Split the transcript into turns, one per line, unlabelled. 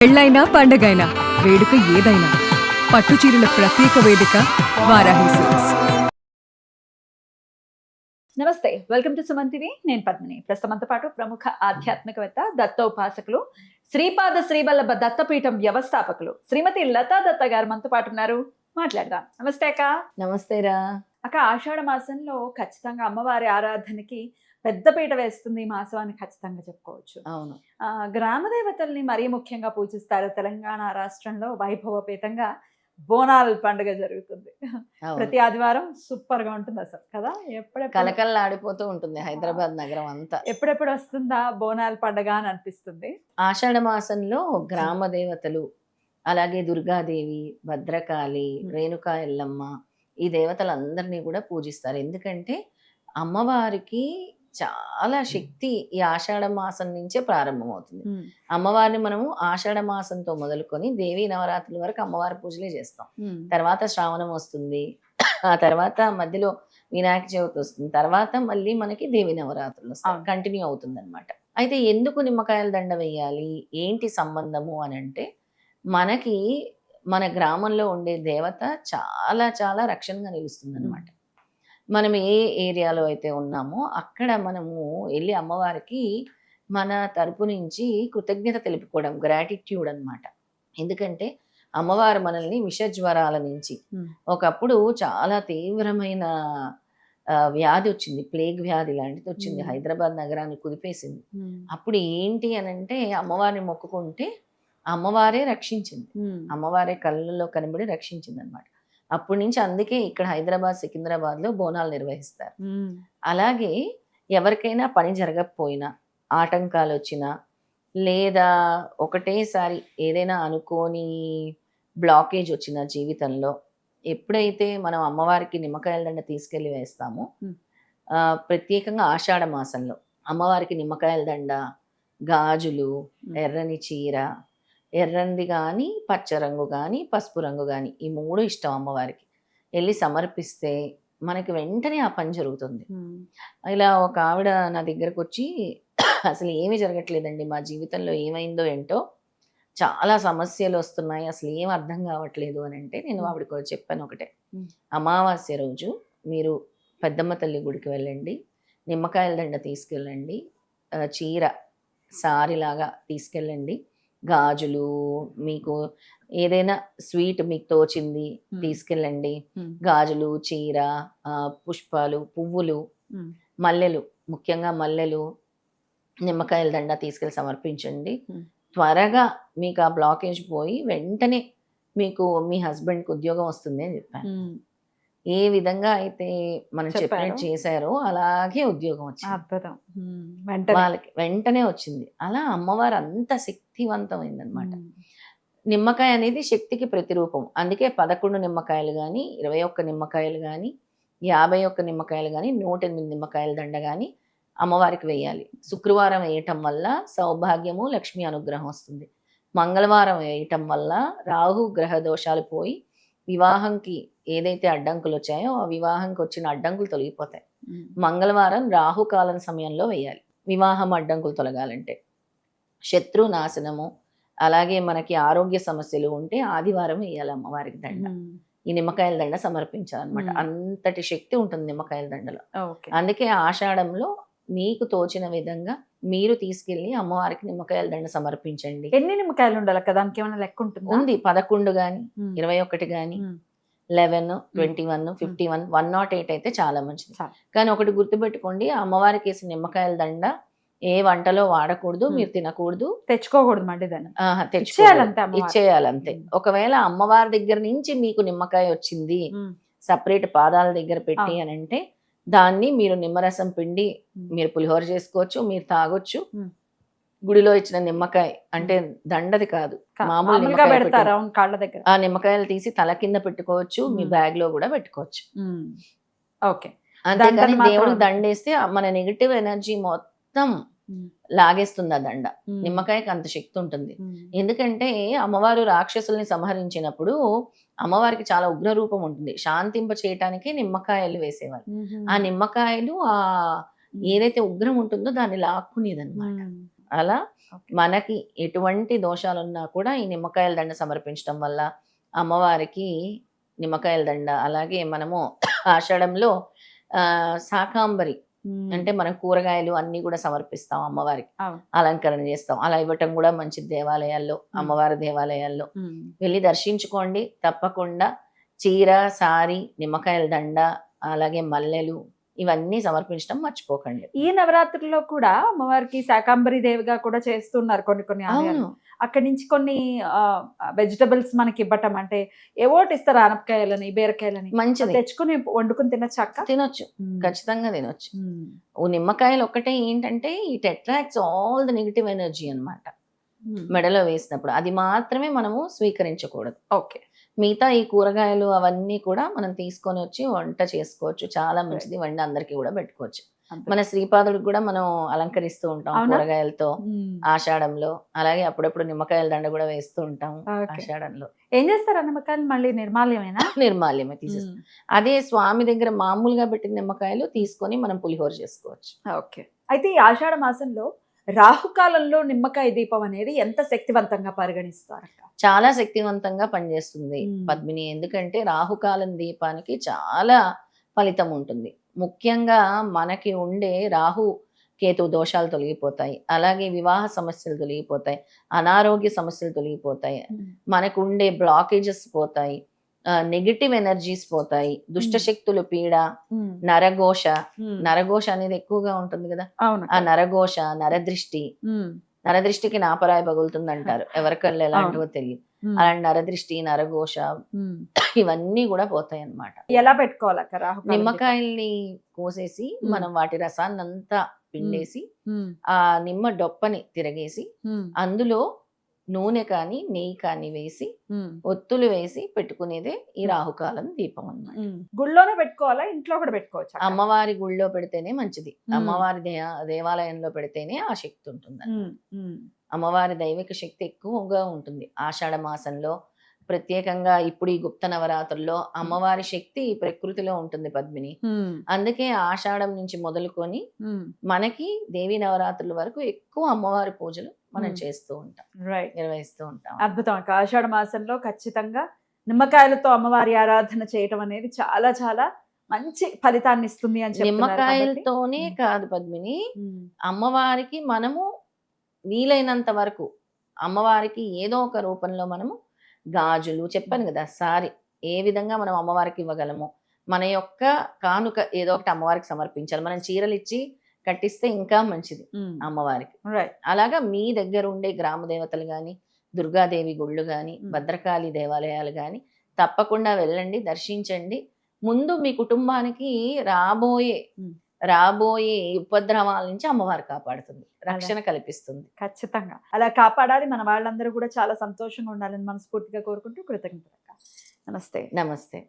పెళ్ళైనా పండగైనా వేడుక ఏదైనా పట్టు చీరల ప్రత్యేక వేదిక వారాహి సిల్క్స్.
నమస్తే, వెల్కమ్ టు సుమన్ టీవీ. నేను పద్మిని. ప్రస్తుతంతో పాటు ప్రముఖ ఆధ్యాత్మికవేత్త దత్తోపాసకులు శ్రీపాద శ్రీవల్లభ దత్తపీఠం వ్యవస్థాపకులు శ్రీమతి లతా దత్త గారు మనతో పాటు ఉన్నారు. మాట్లాడదాం. నమస్తే అక్క.
నమస్తేరా.
అక్క, ఆషాఢ మాసంలో ఖచ్చితంగా అమ్మవారి ఆరాధనకి పెద్దపీట వేస్తుంది ఈ మాసం అని ఖచ్చితంగా చెప్పుకోవచ్చు.
అవును.
గ్రామ దేవతల్ని మరీ ముఖ్యంగా పూజిస్తారు. తెలంగాణ రాష్ట్రంలో వైభవపేతంగా బోనాల పండుగ జరుగుతుంది. ప్రతి ఆదివారం సూపర్ గా ఉంటుంది అసలు కదా. ఎప్పుడెప్పుడు
కలకల్లాడిపోతూ ఉంటుంది హైదరాబాద్ నగరం అంతా.
ఎప్పుడెప్పుడు వస్తుందా బోనాల పండుగ అని అనిపిస్తుంది.
ఆషాఢ మాసంలో గ్రామ దేవతలు, అలాగే దుర్గాదేవి, భద్రకాళి, రేణుకా ఎల్లమ్మ, ఈ దేవతలందరినీ కూడా పూజిస్తారు. ఎందుకంటే అమ్మవారికి చాలా శక్తి ఈ ఆషాఢ మాసం నుంచే ప్రారంభమవుతుంది. అమ్మవారిని మనము ఆషాఢ మాసంతో మొదలుకొని దేవీ నవరాత్రుల వరకు అమ్మవారి పూజలే చేస్తాం. తర్వాత శ్రావణం వస్తుంది, ఆ తర్వాత మధ్యలో వినాయక చవితి వస్తుంది, తర్వాత మళ్ళీ మనకి దేవీ నవరాత్రులు వస్తాయి, కంటిన్యూ అవుతుంది అనమాట. అయితే ఎందుకు నిమ్మకాయల దండ వేయాలి, ఏంటి సంబంధము అని అంటే, మనకి మన గ్రామంలో ఉండే దేవత చాలా చాలా రక్షణగా నిలుస్తుంది అనమాట. మనం ఏ ఏరియాలో అయితే ఉన్నామో అక్కడ మనము వెళ్ళి అమ్మవారికి మన తరపు నుంచి కృతజ్ఞత తెలుపుకోవడం, గ్రాటిట్యూడ్ అన్నమాట. ఎందుకంటే అమ్మవారు మనల్ని విషజ్వరాల నుంచి, ఒకప్పుడు చాలా తీవ్రమైన వ్యాధి వచ్చింది, ప్లేగ్ వ్యాధి లాంటిది వచ్చింది, హైదరాబాద్ నగరాన్ని కుదిపేసింది. అప్పుడు ఏంటి అని అంటే అమ్మవారిని మొక్కుకుంటే అమ్మవారే రక్షించింది, అమ్మవారే కళ్ళల్లో కనబడి రక్షించింది అనమాట. అప్పటి నుంచి అందుకే ఇక్కడ హైదరాబాద్, సికింద్రాబాద్లో బోనాలు నిర్వహిస్తారు. అలాగే ఎవరికైనా పని జరగకపోయినా, ఆటంకాలు వచ్చినా, లేదా ఒకటేసారి ఏదైనా అనుకోని బ్లాకేజ్ వచ్చిన జీవితంలో, ఎప్పుడైతే మనం అమ్మవారికి నిమ్మకాయల దండ తీసుకెళ్ళి వేస్తామో, ప్రత్యేకంగా ఆషాఢ మాసంలో అమ్మవారికి నిమ్మకాయల దండ, గాజులు, ఎర్రని చీర, ఎర్రంది కానీ పచ్చ రంగు కానీ పసుపు రంగు కానీ, ఈ మూడు ఇష్టం అమ్మవారికి, వెళ్ళి సమర్పిస్తే మనకి వెంటనే ఆ పని జరుగుతుంది. ఇలా ఒక ఆవిడ నా దగ్గరకు వచ్చి, అసలు ఏమీ జరగట్లేదండి, మా జీవితంలో ఏమైందో ఏంటో, చాలా సమస్యలు వస్తున్నాయి, అసలు ఏం అర్థం కావట్లేదు అని అంటే, నేను ఆవిడకు చెప్పాను ఒకటే, అమావాస్య రోజు మీరు పెద్దమ్మ తల్లి గుడికి వెళ్ళండి, నిమ్మకాయల దండ తీసుకెళ్ళండి, చీర సారీలాగా తీసుకెళ్ళండి, గాజులు, మీకు ఏదైనా స్వీట్ మీకు తోచింది తీసుకెళ్ళండి, గాజులు, చీర, పుష్పాలు, పువ్వులు, మల్లెలు, ముఖ్యంగా మల్లెలు, నిమ్మకాయల దండ తీసుకెళ్ళి సమర్పించండి. త్వరగా మీకు ఆ బ్లాకేజ్ పోయి వెంటనే మీకు మీ హస్బెండ్కి ఉద్యోగం వస్తుంది అని చెప్పాను. ఏ విధంగా అయితే మనం చెప్పినట్టు చేశారో అలాగే ఉద్యోగం వచ్చింది.
అద్భుతం.
వాళ్ళకి వెంటనే వచ్చింది. అలా అమ్మవారు అంత శక్తివంతమైంది అనమాట. నిమ్మకాయ అనేది శక్తికి ప్రతిరూపం. అందుకే 11 నిమ్మకాయలు కానీ, 21 నిమ్మకాయలు కానీ, 51 నిమ్మకాయలు కానీ, 108 నిమ్మకాయల దండ కానీ అమ్మవారికి వేయాలి. శుక్రవారం వేయటం వల్ల సౌభాగ్యము, లక్ష్మి అనుగ్రహం వస్తుంది. మంగళవారం వేయటం వల్ల రాహు గ్రహ దోషాలు పోయి వివాహంకి ఏదైతే అడ్డంకులు వచ్చాయో ఆ వివాహంకి వచ్చిన అడ్డంకులు తొలగిపోతాయి. మంగళవారం రాహుకాలం సమయంలో వేయాలి వివాహం అడ్డంకులు తొలగాలంటే. శత్రు నాశనము, అలాగే మనకి ఆరోగ్య సమస్యలు ఉంటే ఆదివారం వేయాలి అమ్మవారికి దండ. ఈ నిమ్మకాయల దండ సమర్పించాలన్నమాట. అంతటి శక్తి ఉంటుంది నిమ్మకాయల దండలో. అందుకే ఆషాఢంలో మీకు తోచిన విధంగా మీరు తీసుకెళ్లి అమ్మవారికి నిమ్మకాయల దండ సమర్పించండి.
ఎన్ని నిమ్మకాయలు ఉండాలి కదా, దానికి ఏమైనా లెక్క ఉంటుంది?
ఉంది, 11 గాని, 21 గాని, 11, 21, 51, 108 అయితే చాలా మంచిది. కానీ ఒకటి గుర్తుపెట్టుకోండి, అమ్మవారికి వేసిన నిమ్మకాయల దండ ఏ వంటలో వాడకూడదు, మీరు తినకూడదు,
తెచ్చుకోకూడదు, మళ్ళీ దాన్ని
ఇచ్చేయాలంతే. ఒకవేళ అమ్మవారి దగ్గర నుంచి మీకు నిమ్మకాయ వచ్చింది సపరేట్ పాదాల దగ్గర పెట్టి అని అంటే, దాన్ని మీరు నిమ్మరసం పిండి మీరు పులిహోర చేసుకోవచ్చు, మీరు తాగొచ్చు. గుడిలో ఇచ్చిన నిమ్మకాయ అంటే దండది కాదు, మామూలు
నిమ్మకాయ,
ఆ నిమ్మకాయలు తీసి తల కింద పెట్టుకోవచ్చు, మీ బ్యాగ్ లో కూడా పెట్టుకోవచ్చు. అంతేకాని దేవుడికి దండేస్తే మన నెగిటివ్ ఎనర్జీ మొత్తం లాగేస్తుంది ఆ దండ. నిమ్మకాయకి అంత శక్తి ఉంటుంది. ఎందుకంటే అమ్మవారు రాక్షసుల్ని సంహరించినప్పుడు అమ్మవారికి చాలా ఉగ్ర రూపం ఉంటుంది, శాంతింప చేయటానికి నిమ్మకాయలు వేసేవాళ్ళు. ఆ నిమ్మకాయలు ఆ ఏదైతే ఉగ్రం ఉంటుందో దాన్ని లాక్కునేదన్నమాట. అలా
Okay.
మనకి ఎటువంటి దోషాలున్నా కూడా ఈ నిమ్మకాయల దండ సమర్పించడం వల్ల అమ్మవారికి నిమ్మకాయల దండ, అలాగే మనము ఆషాఢంలో శాకాంబరి అంటే మనం కూరగాయలు అన్ని కూడా సమర్పిస్తాం అమ్మవారికి,
అవును.
అలంకరణ చేస్తాం. అలా ఇవ్వటం కూడా మంచిది. దేవాలయాల్లో, అమ్మవారి దేవాలయాల్లో వెళ్ళి దర్శించుకోండి. తప్పకుండా చీర, సారీ, నిమ్మకాయల దండ, అలాగే మల్లెలు ఇవన్నీ సమర్పించడం మర్చిపోకండి.
ఈ నవరాత్రుల్లో కూడా అమ్మవారికి శాకాంబరి దేవిగా కూడా చేస్తున్నారు కొన్ని ఆలయాలు.
అవును,
అక్కడి నుంచి కొన్ని వెజిటబుల్స్ మనకి ఇవ్వటం, అంటే ఏవోటి ఇస్తారు, ఆనపకాయలని, బీరకాయలని,
మంచిది.
తెచ్చుకుని వండుకుని తినచ్చు అక్క.
తినొచ్చు, ఖచ్చితంగా తినొచ్చు. ఓ నిమ్మకాయలు ఒక్కటే ఏంటంటే it attracts all the negative energy అన్నమాట. మెడలో వేసినప్పుడు అది మాత్రమే మనము స్వీకరించకూడదు.
ఓకే.
మిగతా ఈ కూరగాయలు అవన్నీ కూడా మనం తీసుకొని వచ్చి వంట చేసుకోవచ్చు. చాలా మంచిది. వండి అందరికీ కూడా పెట్టుకోవచ్చు. మన శ్రీపాదుడికి కూడా మనం అలంకరిస్తూ ఉంటాం
అవునా?
కూరగాయలతో ఆషాఢంలో. అలాగే అప్పుడప్పుడు నిమ్మకాయల దండ కూడా వేస్తూ ఉంటాం ఆషాఢంలో.
ఏం చేస్తారు ఆ నిమ్మకాయలు? మళ్ళీ నిర్మాల్యమేనా?
నిర్మాల్యమే తీసేస్తాం. అదే స్వామి దగ్గర మామూలుగా పెట్టిన నిమ్మకాయలు తీసుకొని మనం పులిహోర చేసుకోవచ్చు.
ఓకే. అయితే ఈ ఆషాఢ మాసంలో రాహుకాలంలో నిమ్మకాయ దీపం అనేది ఎంత శక్తివంతంగా పరిగణిస్తారు అక్క?
చాలా శక్తివంతంగా పనిచేస్తుంది పద్మిని. ఎందుకంటే రాహుకాలం దీపానికి చాలా ఫలితం ఉంటుంది. ముఖ్యంగా మనకి ఉండే రాహు కేతు దోషాలు తొలగిపోతాయి, అలాగే వివాహ సమస్యలు తొలగిపోతాయి, అనారోగ్య సమస్యలు తొలగిపోతాయి, మనకు ఉండే బ్లాకేజెస్ పోతాయి, నెగిటివ్ ఎనర్జీస్ పోతాయి, దుష్టశక్తులు పీడ, నరఘోష. నరఘోష అనేది ఎక్కువగా ఉంటుంది కదా, ఆ నరఘోష, నరదృష్టికి నాపరాయి పగులుతుంది అంటారు. ఎవరికల్లా ఎలాంటివో తెలియదు. అలాంటి నరదృష్టి, నరఘోష ఇవన్నీ కూడా పోతాయి అన్నమాట.
ఎలా పెట్టుకోవాలి రాహు?
నిమ్మకాయల్ని కోసేసి మనం వాటి రసాన్ని అంతా పిండేసి ఆ నిమ్మ డొప్పని తిరగేసి అందులో నూనె కానీ నెయ్యి కానీ వేసి ఒత్తులు వేసి పెట్టుకునేదే ఈ రాహుకాలం దీపం అన్నమాట.
గుళ్ళోనే పెట్టుకోవాలా, ఇంట్లో కూడా పెట్టుకోవచ్చు?
అమ్మవారి గుళ్ళో పెడితేనే మంచిది. అమ్మవారి దేవాలయంలో పెడితేనే ఆ శక్తి ఉంటుంది. అమ్మవారి దైవిక శక్తి ఎక్కువగా ఉంటుంది ఆషాఢ మాసంలో. ప్రత్యేకంగా ఇప్పుడు ఈ గుప్త నవరాత్రుల్లో అమ్మవారి శక్తి ప్రకృతిలో ఉంటుంది పద్మిని. అందుకే ఆషాఢం నుంచి మొదలుకొని మనకి దేవి నవరాత్రుల వరకు ఎక్కువ అమ్మవారి పూజలు మనం చేస్తూ ఉంటాం, నిర్వహిస్తూ ఉంటాం.
అద్భుతం అక్క. ఆషాఢ మాసంలో ఖచ్చితంగా నిమ్మకాయలతో అమ్మవారి ఆరాధన చేయటం అనేది చాలా చాలా మంచి ఫలితాన్ని ఇస్తుంది అని చెప్తున్నారు.
నిమ్మకాయలతోనే కాదు పద్మిని, అమ్మవారికి మనము వీలైనంత వరకు అమ్మవారికి ఏదో ఒక రూపంలో మనము గాజులు, చెప్పాను కదా, సారీ, ఏ విధంగా మనం అమ్మవారికి ఇవ్వగలము, మన యొక్క కానుక ఏదో ఒకటి అమ్మవారికి సమర్పించాలి. మనం చీరలు ఇచ్చి కట్టిస్తే ఇంకా మంచిది అమ్మవారికి. అలాగా మీ దగ్గర ఉండే గ్రామ దేవతలు కానీ, దుర్గాదేవి గుళ్ళు కానీ, భద్రకాళి దేవాలయాలు కానీ తప్పకుండా వెళ్ళండి, దర్శించండి. ముందు మీ కుటుంబానికి రాబోయే ఉపద్రవాల నుంచి అమ్మవారు కాపాడుతుంది, రక్షణ కల్పిస్తుంది.
ఖచ్చితంగా అలా కాపాడాలి. మన వాళ్ళందరూ కూడా చాలా సంతోషంగా ఉండాలని మనస్ఫూర్తిగా కోరుకుంటూ కృతజ్ఞతలు. నమస్తే.
నమస్తే.